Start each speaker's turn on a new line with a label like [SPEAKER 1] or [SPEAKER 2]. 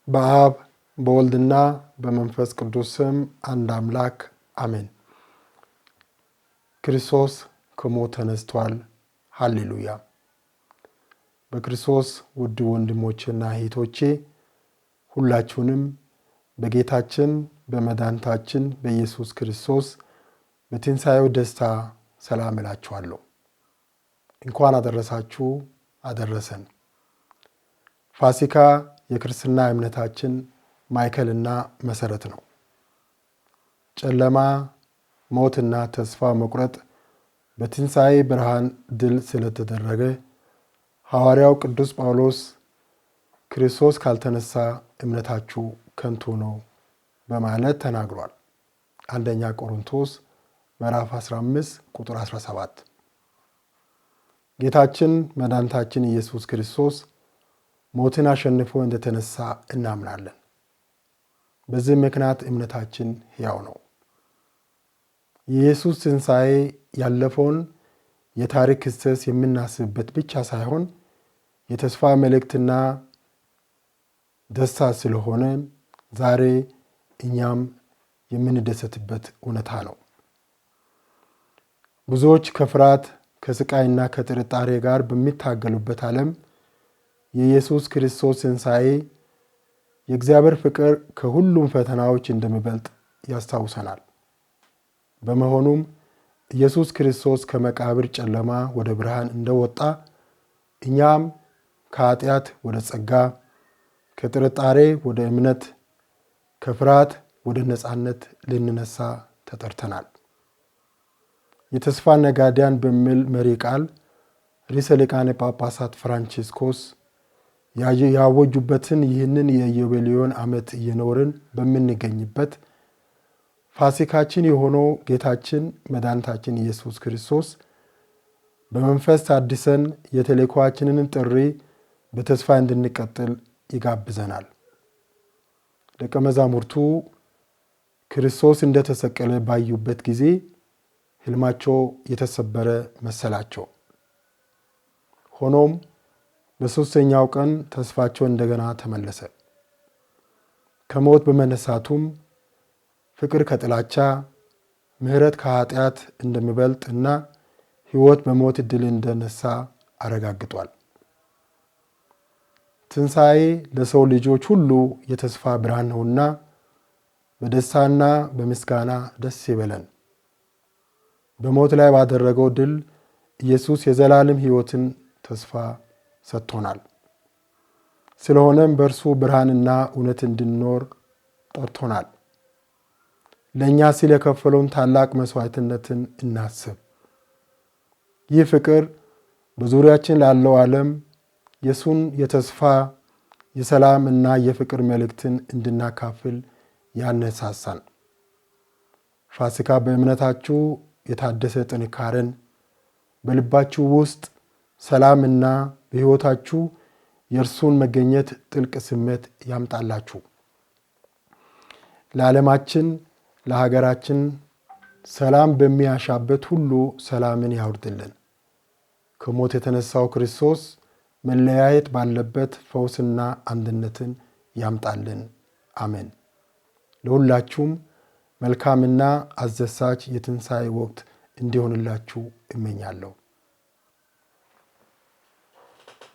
[SPEAKER 1] በአብ በወልድና በመንፈስ ቅዱስ ስም አንድ አምላክ አሜን። ክርስቶስ ከሞት ተነስቷል። ሃሌሉያ። በክርስቶስ ውድ ወንድሞቼና እህቶቼ ሁላችሁንም በጌታችን በመድኃኒታችን በኢየሱስ ክርስቶስ በትንሣኤው ደስታ ሰላም እላችኋለሁ። እንኳን አደረሳችሁ አደረሰን። ፋሲካ የክርስትና እምነታችን ማዕከልና መሰረት ነው። ጨለማ፣ ሞትና ተስፋ መቁረጥ በትንሣኤ ብርሃን ድል ስለተደረገ ሐዋርያው ቅዱስ ጳውሎስ ክርስቶስ ካልተነሳ እምነታችሁ ከንቱ ነው በማለት ተናግሯል። አንደኛ ቆሮንቶስ ምዕራፍ 15 ቁጥር 17። ጌታችን መድኃኒታችን ኢየሱስ ክርስቶስ ሞትን አሸንፎ እንደተነሳ እናምናለን። በዚህ ምክንያት እምነታችን ሕያው ነው። የኢየሱስ ትንሣኤ ያለፈውን የታሪክ ክስተት የምናስብበት ብቻ ሳይሆን የተስፋ መልእክትና ደስታ ስለሆነ ዛሬ እኛም የምንደሰትበት እውነታ ነው። ብዙዎች ከፍርሃት ከስቃይና ከጥርጣሬ ጋር በሚታገሉበት ዓለም የኢየሱስ ክርስቶስ ትንሣኤ የእግዚአብሔር ፍቅር ከሁሉም ፈተናዎች እንደሚበልጥ ያስታውሰናል። በመሆኑም ኢየሱስ ክርስቶስ ከመቃብር ጨለማ ወደ ብርሃን እንደወጣ እኛም ከኃጢአት ወደ ጸጋ፣ ከጥርጣሬ ወደ እምነት፣ ከፍርሃት ወደ ነፃነት ልንነሳ ተጠርተናል። የተስፋ ነጋዴያን በሚል መሪ ቃል ርዕሰ ሊቃነ ጳጳሳት ፍራንቺስኮስ ያወጁበትን ይህንን የኢዮቤልዩን ዓመት እየኖርን በምንገኝበት ፋሲካችን የሆነው ጌታችን መድኃኒታችን ኢየሱስ ክርስቶስ በመንፈስ ታድሰን የተልእኮአችንን ጥሪ በተስፋ እንድንቀጥል ይጋብዘናል። ደቀ መዛሙርቱ ክርስቶስ እንደተሰቀለ ባዩበት ጊዜ ሕልማቸው የተሰበረ መሰላቸው። ሆኖም በሦስተኛው ቀን ተስፋቸው እንደገና ተመለሰ። ከሞት በመነሳቱም ፍቅር ከጥላቻ፣ ምሕረት ከኃጢአት እንደሚበልጥ እና ሕይወት በሞት ድል እንደነሳ አረጋግጧል። ትንሣኤ ለሰው ልጆች ሁሉ የተስፋ ብርሃን ነውና በደስታና በምስጋና ደስ ይበለን። በሞት ላይ ባደረገው ድል ኢየሱስ የዘላለም ሕይወትን ተስፋ ሰጥቶናል። ስለሆነም በእርሱ ብርሃንና እውነት እንድንኖር ጠርቶናል። ለእኛ ሲል የከፈለውን ታላቅ መስዋዕትነትን እናስብ። ይህ ፍቅር በዙሪያችን ላለው ዓለም የእሱን የተስፋ የሰላም እና የፍቅር መልእክትን እንድናካፍል ያነሳሳል። ፋሲካ በእምነታችሁ የታደሰ ጥንካሬን፣ በልባችሁ ውስጥ ሰላምና በሕይወታችሁ የእርሱን መገኘት ጥልቅ ስሜት ያምጣላችሁ። ለዓለማችን ለሀገራችን ሰላም በሚያሻበት ሁሉ ሰላምን ያውርድልን። ከሞት የተነሳው ክርስቶስ መለያየት ባለበት ፈውስና አንድነትን ያምጣልን። አሜን። ለሁላችሁም መልካምና አስደሳች የትንሣኤ ወቅት እንዲሆንላችሁ እመኛለሁ።